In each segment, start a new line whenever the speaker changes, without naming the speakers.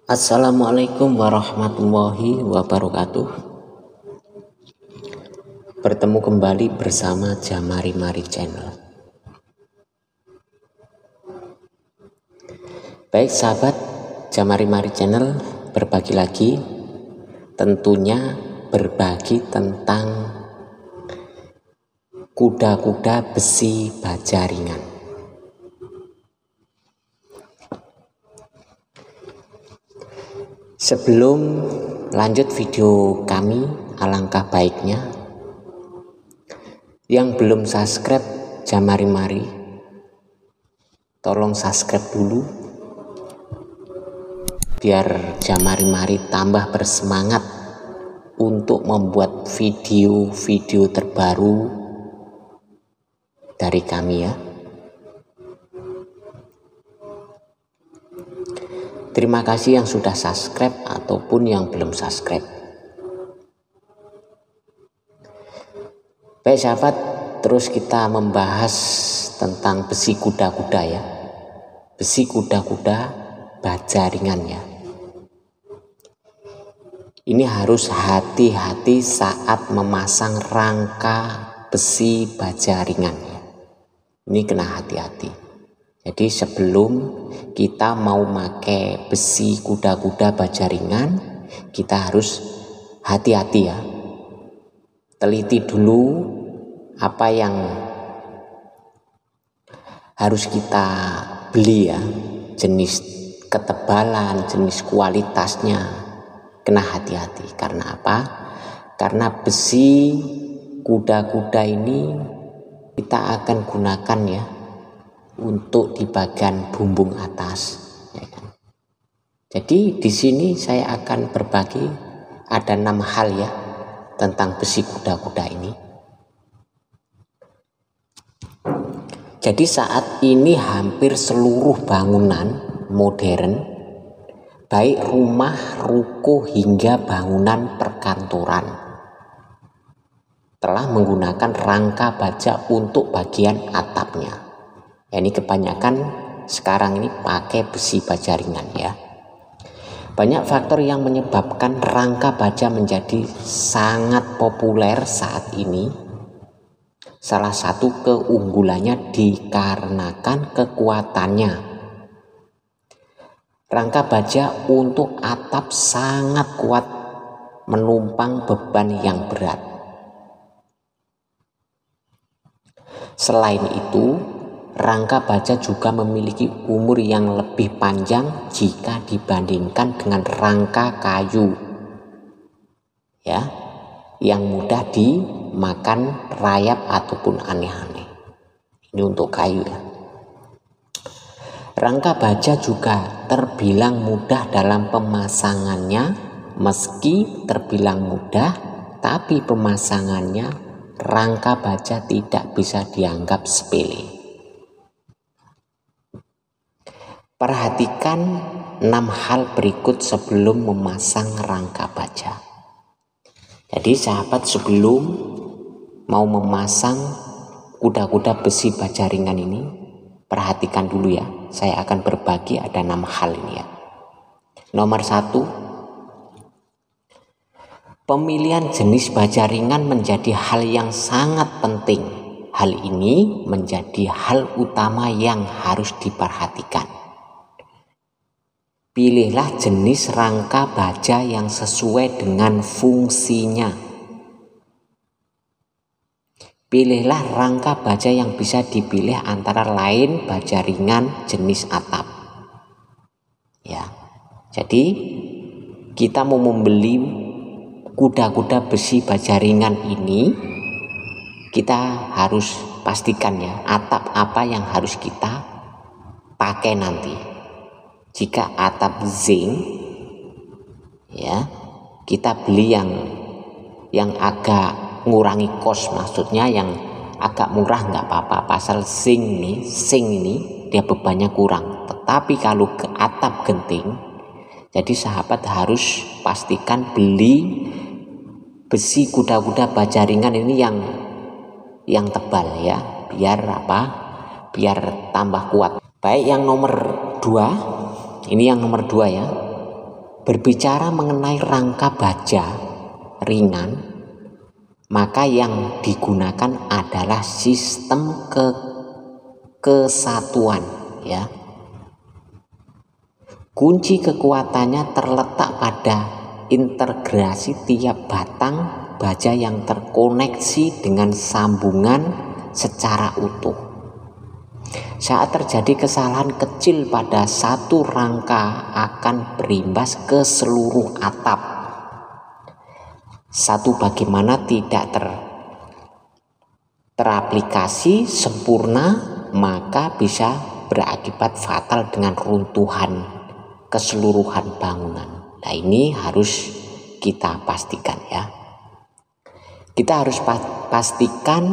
Assalamualaikum warahmatullahi wabarakatuh. Bertemu kembali bersama Jamari Mari Channel. Baik sahabat, Jamari Mari Channel berbagi lagi, tentunya berbagi tentang kuda-kuda besi baja ringan. Sebelum lanjut video kami, alangkah baiknya yang belum subscribe Jamari Mari, tolong subscribe dulu biar Jamari Mari tambah bersemangat untuk membuat video-video terbaru dari kami ya. Terima kasih yang sudah subscribe ataupun yang belum subscribe. Baik sahabat, terus kita membahas tentang besi kuda-kuda ya. Besi kuda-kuda baja ringan ya. Ini harus hati-hati saat memasang rangka besi baja ringan ya. Ini kena hati-hati. Jadi sebelum kita mau pakai besi kuda-kuda baja ringan, kita harus hati-hati ya. Teliti dulu apa yang harus kita beli ya, jenis ketebalan, jenis kualitasnya, kena hati-hati. Karena apa? Karena besi kuda-kuda ini kita akan gunakan ya untuk di bagian bumbung atas ya kan? Jadi di sini saya akan berbagi ada 6 hal ya tentang besi kuda-kuda ini. Jadi saat ini hampir seluruh bangunan modern, baik rumah, ruko hingga bangunan perkantoran, telah menggunakan rangka baja untuk bagian atapnya. Ya, ini kebanyakan sekarang ini pakai besi baja ringan ya. Banyak faktor yang menyebabkan rangka baja menjadi sangat populer saat ini. Salah satu keunggulannya dikarenakan kekuatannya. Rangka baja untuk atap sangat kuat menumpang beban yang berat. Selain itu, rangka baja juga memiliki umur yang lebih panjang jika dibandingkan dengan rangka kayu ya, yang mudah dimakan rayap ataupun aneh-aneh. Ini untuk kayu ya. Rangka baja juga terbilang mudah dalam pemasangannya. Meski terbilang mudah, tapi pemasangannya rangka baja tidak bisa dianggap sepele. Perhatikan 6 hal berikut sebelum memasang rangka baja. Jadi sahabat, sebelum mau memasang kuda-kuda besi baja ringan ini, perhatikan dulu ya. Saya akan berbagi ada 6 hal ini ya. Nomor 1, pemilihan jenis baja ringan menjadi hal yang sangat penting. Hal ini menjadi hal utama yang harus diperhatikan. Pilihlah jenis rangka baja yang sesuai dengan fungsinya. Pilihlah rangka baja yang bisa dipilih antara lain baja ringan jenis atap. Ya. Jadi kita mau membeli kuda-kuda besi baja ringan ini, kita harus pastikan ya atap apa yang harus kita pakai nanti. Jika atap zinc ya, kita beli yang agak ngurangi kos, maksudnya yang agak murah nggak apa-apa. Pasal zinc ini dia bebannya kurang. Tetapi kalau ke atap genting, jadi sahabat harus pastikan beli besi kuda-kuda baja ringan ini yang tebal ya, biar apa? Biar tambah kuat. Baik, yang nomor 2. Ini yang nomor 2 ya. berbicara mengenai rangka baja ringan, maka yang digunakan adalah sistem kesatuan, ya. Kunci kekuatannya terletak pada integrasi tiap batang baja yang terkoneksi dengan sambungan secara utuh. Saat terjadi kesalahan kecil pada satu rangka akan berimbas ke seluruh atap. Satu bagaimana tidak teraplikasi sempurna, maka bisa berakibat fatal dengan runtuhan keseluruhan bangunan. Nah, ini harus kita pastikan, ya. Kita harus pastikan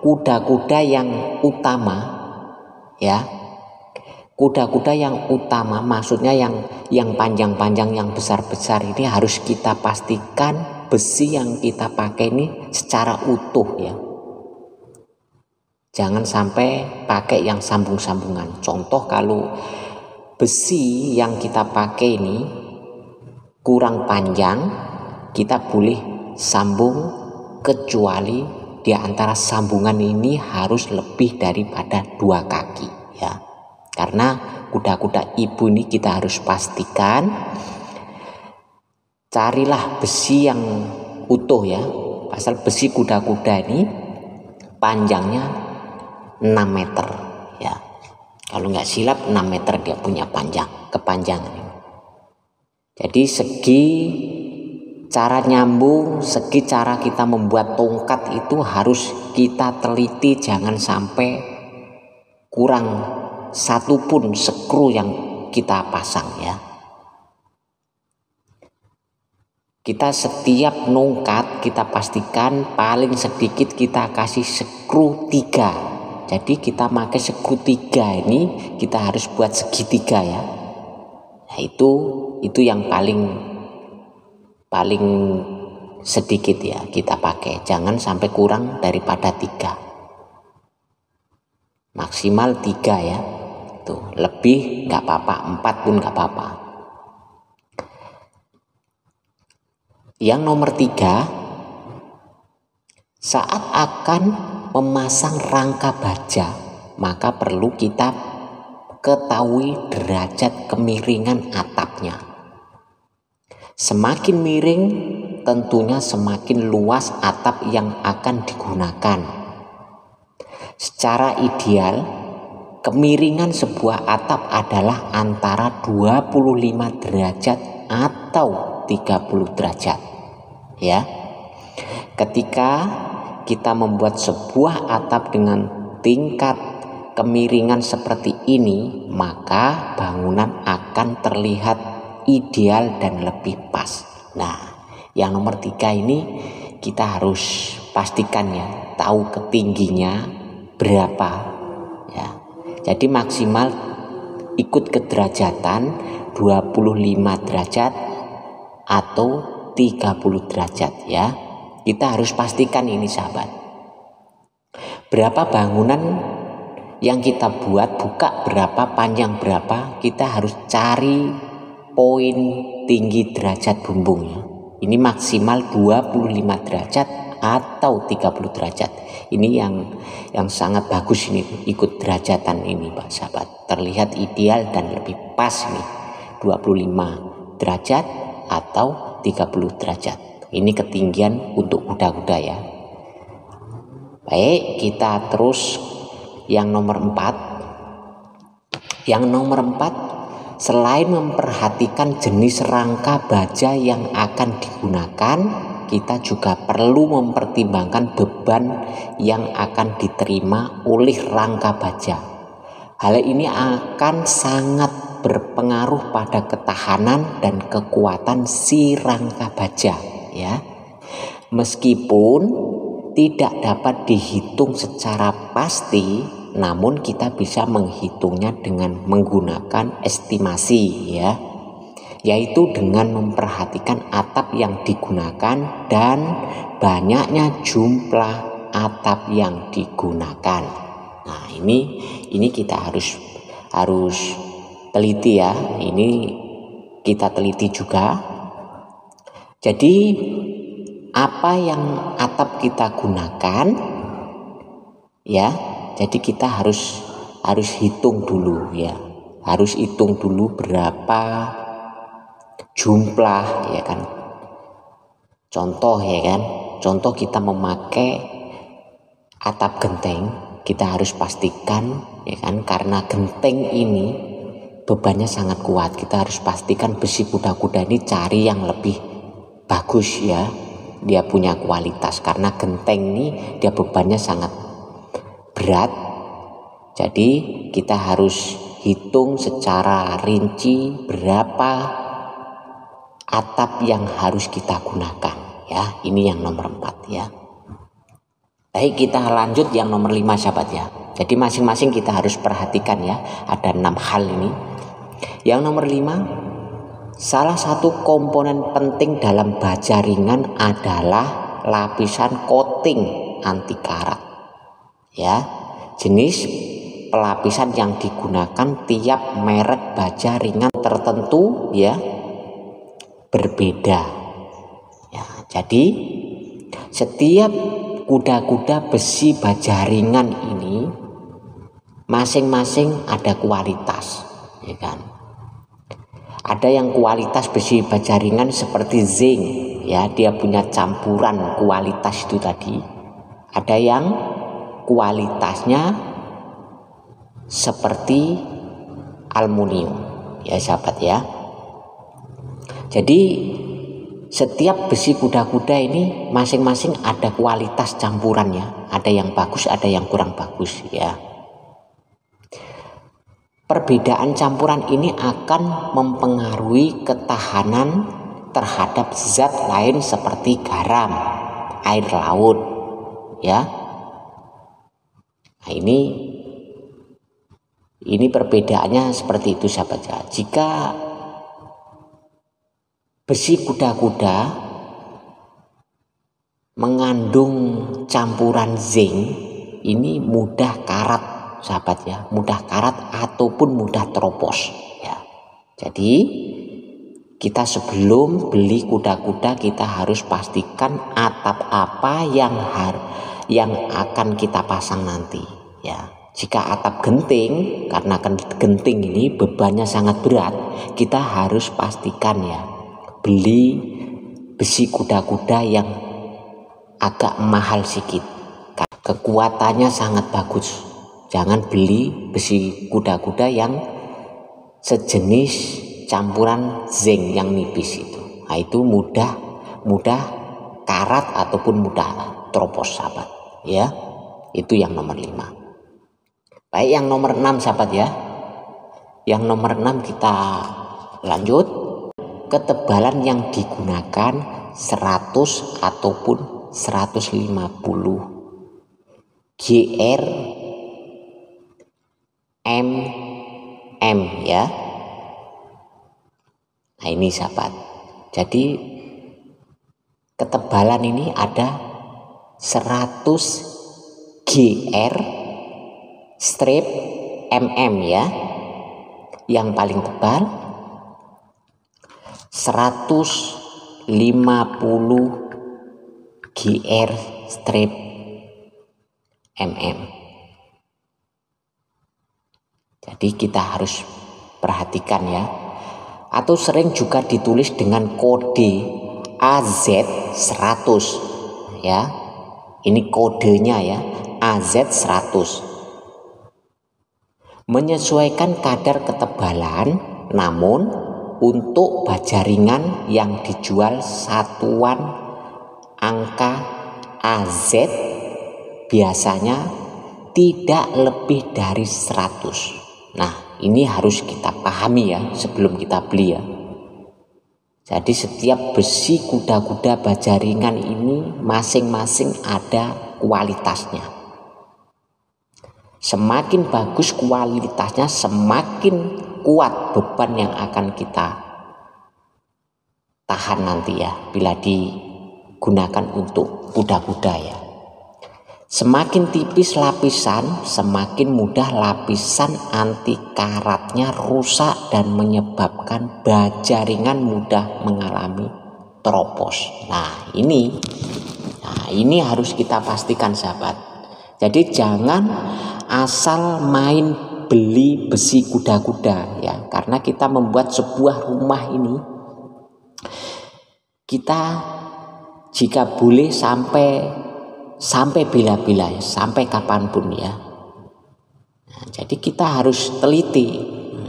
kuda-kuda yang utama, ya. Kuda-kuda yang utama maksudnya yang panjang-panjang, yang besar-besar ini harus kita pastikan besi yang kita pakai ini secara utuh, ya. Jangan sampai pakai yang sambung-sambungan. Contoh, kalau besi yang kita pakai ini kurang panjang, kita boleh sambung, kecuali di antara sambungan ini harus lebih daripada 2 kaki, ya. Karena kuda-kuda ibu ini kita harus pastikan carilah besi yang utuh, ya. Pasal besi kuda-kuda ini panjangnya 6 meter, ya. Kalau nggak silap 6 meter dia punya kepanjangan. Jadi segi cara nyambung, segi cara kita membuat tongkat itu harus kita teliti, jangan sampai kurang satu pun skru yang kita pasang, ya. Kita setiap nongkat kita pastikan paling sedikit kita kasih skru 3. Jadi kita pakai skru 3 ini kita harus buat segitiga, ya. Nah, itu yang paling sedikit, ya, kita pakai. Jangan sampai kurang daripada 3. Maksimal 3, ya. Tuh, lebih nggak apa-apa, 4 pun nggak apa-apa. Yang nomor 3, saat akan memasang rangka baja, maka perlu kita ketahui derajat kemiringan atapnya. Semakin miring tentunya semakin luas atap yang akan digunakan. Secara ideal, kemiringan sebuah atap adalah antara 25 derajat atau 30 derajat, ya. Ketika kita membuat sebuah atap dengan tingkat kemiringan seperti ini, maka bangunan akan terlihat ideal dan lebih pas. Nah, yang nomor 3 ini kita harus pastikan, ya, tahu ketingginya berapa, ya. Jadi maksimal ikut kederajatan 25 derajat atau 30 derajat, ya. Kita harus pastikan ini, sahabat. Berapa bangunan yang kita buat, buka berapa, panjang berapa, kita harus cari poin tinggi derajat bumbungnya. Ini maksimal 25 derajat atau 30 derajat. Ini yang sangat bagus ini, ikut derajatan ini, Pak sahabat. Terlihat ideal dan lebih pas nih, 25 derajat atau 30 derajat. Ini ketinggian untuk kuda-kuda, ya. Baik, kita terus yang nomor 4. Yang nomor 4, selain memperhatikan jenis rangka baja yang akan digunakan, kita juga perlu mempertimbangkan beban yang akan diterima oleh rangka baja. Hal ini akan sangat berpengaruh pada ketahanan dan kekuatan si rangka baja, ya. Meskipun tidak dapat dihitung secara pasti, namun kita bisa menghitungnya dengan menggunakan estimasi, ya, yaitu dengan memperhatikan atap yang digunakan dan banyaknya jumlah atap yang digunakan. Nah, ini kita harus teliti, ya. Ini kita teliti juga. Jadi apa yang atap kita gunakan ya, jadi kita harus hitung dulu ya, harus hitung dulu berapa jumlah ya kan. Contoh ya kan, contoh kita memakai atap genteng, kita harus pastikan ya kan, karena genteng ini bebannya sangat kuat, kita harus pastikan besi kuda-kuda ini cari yang lebih bagus ya, dia punya kualitas, karena genteng ini dia bebannya sangat berat. Jadi kita harus hitung secara rinci berapa atap yang harus kita gunakan ya. Ini yang nomor 4 ya. Baik, kita lanjut yang nomor 5 sahabat ya. Jadi masing-masing kita harus perhatikan ya, ada 6 hal ini. Yang nomor 5, salah satu komponen penting dalam baja ringan adalah lapisan coating anti karat ya. Jenis pelapisan yang digunakan tiap merek baja ringan tertentu ya berbeda ya. Jadi setiap kuda-kuda besi baja ringan ini masing-masing ada kualitas ya kan. Ada yang kualitas besi baja ringan seperti zinc ya, dia punya campuran kualitas itu tadi. Ada yang kualitasnya seperti aluminium ya sahabat ya. Jadi setiap besi kuda-kuda ini masing-masing ada kualitas campurannya, ada yang bagus, ada yang kurang bagus ya. Perbedaan campuran ini akan mempengaruhi ketahanan terhadap zat lain seperti garam, air laut ya. Nah, ini perbedaannya seperti itu sahabat ya. Jika besi kuda-kuda mengandung campuran zinc, ini mudah karat sahabat ya, mudah karat ataupun mudah teropos ya. Jadi kita sebelum beli kuda-kuda kita harus pastikan atap apa yang akan kita pasang nanti ya. Jika atap genting, karena genting ini bebannya sangat berat, kita harus pastikan ya beli besi kuda-kuda yang agak mahal sedikit, kekuatannya sangat bagus. Jangan beli besi kuda-kuda yang sejenis campuran zinc yang nipis itu. Nah, itu mudah karat ataupun mudah teropos sahabat ya. Itu yang nomor 5. Baik, yang nomor 6 sahabat ya. Yang nomor 6 kita lanjut. Ketebalan yang digunakan 100 ataupun 150 GR mm ya. Nah, ini sahabat. Jadi ketebalan ini ada 100 GR strip mm ya. Yang paling tebal 150 GR strip mm. Jadi kita harus perhatikan ya. Atau sering juga ditulis dengan kode AZ100 ya. Ini kodenya ya, AZ100. Menyesuaikan kadar ketebalan, namun untuk baja ringan yang dijual satuan angka AZ biasanya tidak lebih dari 100. Nah, ini harus kita pahami ya sebelum kita beli ya. Jadi setiap besi kuda-kuda baja ringan ini masing-masing ada kualitasnya. Semakin bagus kualitasnya, semakin kuat beban yang akan kita tahan nanti ya bila digunakan untuk kuda-kuda ya. Semakin tipis lapisan, semakin mudah lapisan anti karatnya rusak dan menyebabkan baja ringan mudah mengalami tropos. Nah, ini harus kita pastikan sahabat. Jadi jangan asal main beli besi kuda-kuda ya, karena kita membuat sebuah rumah ini, kita jika boleh sampai bila-bila ya, sampai kapanpun ya. Nah, jadi kita harus teliti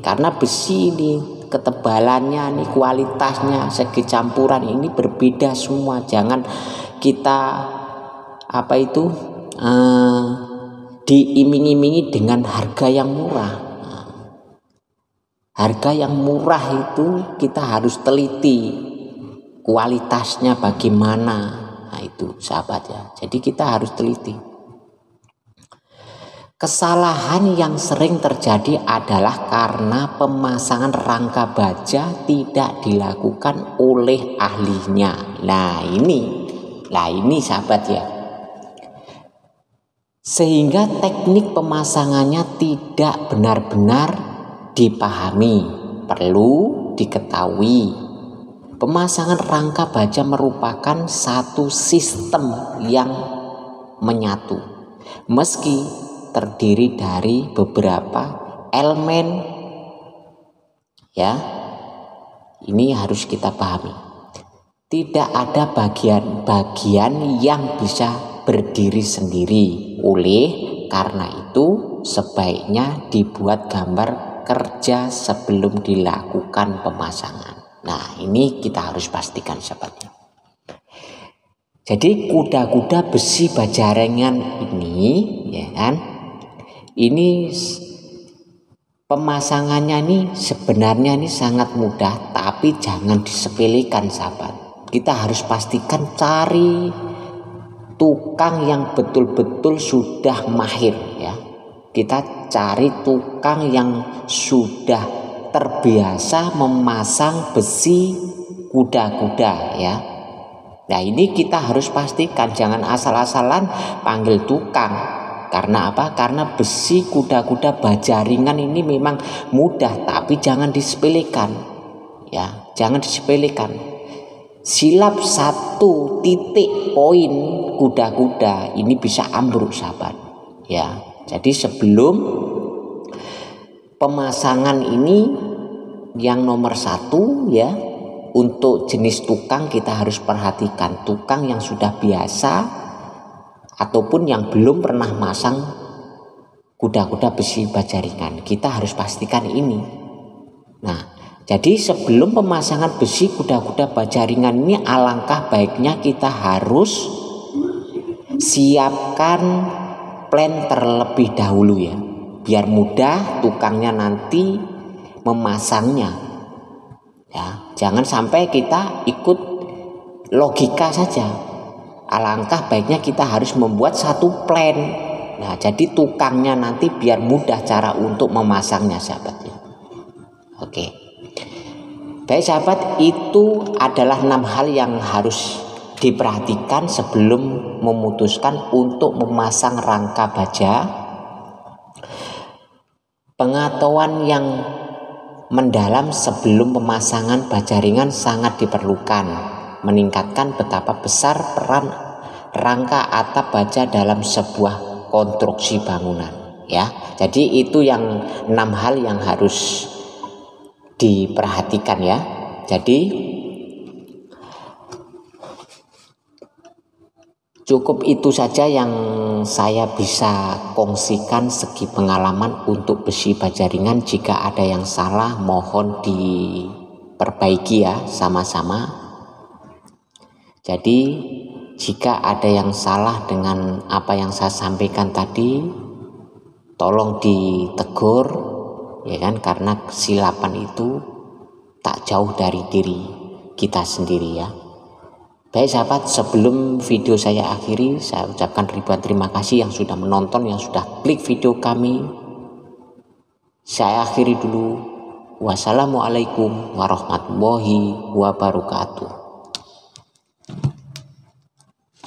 karena besi ini ketebalannya, nih kualitasnya, segi campuran ini berbeda semua. Jangan kita diiming-imingi dengan harga yang murah. Harga yang murah itu kita harus teliti kualitasnya bagaimana. Nah itu sahabat ya, jadi kita harus teliti. Kesalahan yang sering terjadi adalah karena pemasangan rangka baja tidak dilakukan oleh ahlinya. Nah ini sahabat ya, sehingga teknik pemasangannya tidak benar-benar dipahami. Perlu diketahui, pemasangan rangka baja merupakan satu sistem yang menyatu, meski terdiri dari beberapa elemen ya. Ini harus kita pahami. Tidak ada bagian-bagian yang bisa berdiri sendiri. Oleh karena itu sebaiknya dibuat gambar kerja sebelum dilakukan pemasangan. Nah ini kita harus pastikan sahabatnya. Jadi kuda-kuda besi baja ringan ini ya kan, ini pemasangannya nih sebenarnya ini sangat mudah, tapi jangan disepelekan sahabat. Kita harus pastikan cari tukang yang betul-betul sudah mahir ya. Kita cari tukang yang sudah terbiasa memasang besi kuda-kuda ya. Nah ini kita harus pastikan, jangan asal-asalan panggil tukang. Karena apa? Karena besi kuda-kuda baja ringan ini memang mudah, tapi jangan disepelekan ya, jangan disepelekan. Silap satu titik poin kuda-kuda ini bisa ambruk sahabat ya. Jadi sebelum pemasangan ini yang nomor satu ya, untuk jenis tukang kita harus perhatikan tukang yang sudah biasa ataupun yang belum pernah masang kuda-kuda besi baja ringan. Kita harus pastikan ini. Nah, jadi sebelum pemasangan besi kuda-kuda baja ringan ini, alangkah baiknya kita harus siapkan plan terlebih dahulu ya, biar mudah tukangnya nanti memasangnya. Ya, jangan sampai kita ikut logika saja. Alangkah baiknya kita harus membuat satu plan. Nah, jadi tukangnya nanti biar mudah cara untuk memasangnya sahabat ya. Oke. Baik sahabat, itu adalah 6 hal yang harus diperhatikan sebelum memutuskan untuk memasang rangka baja. Pengetahuan yang mendalam sebelum pemasangan baja ringan sangat diperlukan, meningkatkan betapa besar peran rangka atap baja dalam sebuah konstruksi bangunan ya. Jadi itu yang 6 hal yang harus diperhatikan ya. Jadi cukup itu saja yang saya bisa kongsikan segi pengalaman untuk besi baja ringan. Jika ada yang salah mohon diperbaiki ya sama-sama. Jadi jika ada yang salah dengan apa yang saya sampaikan tadi, tolong ditegur ya kan, karena kesilapan itu tak jauh dari diri kita sendiri ya. Baik sahabat, sebelum video saya akhiri, saya ucapkan ribuan terima kasih yang sudah menonton, yang sudah klik video kami. Saya akhiri dulu. Wassalamualaikum warahmatullahi wabarakatuh.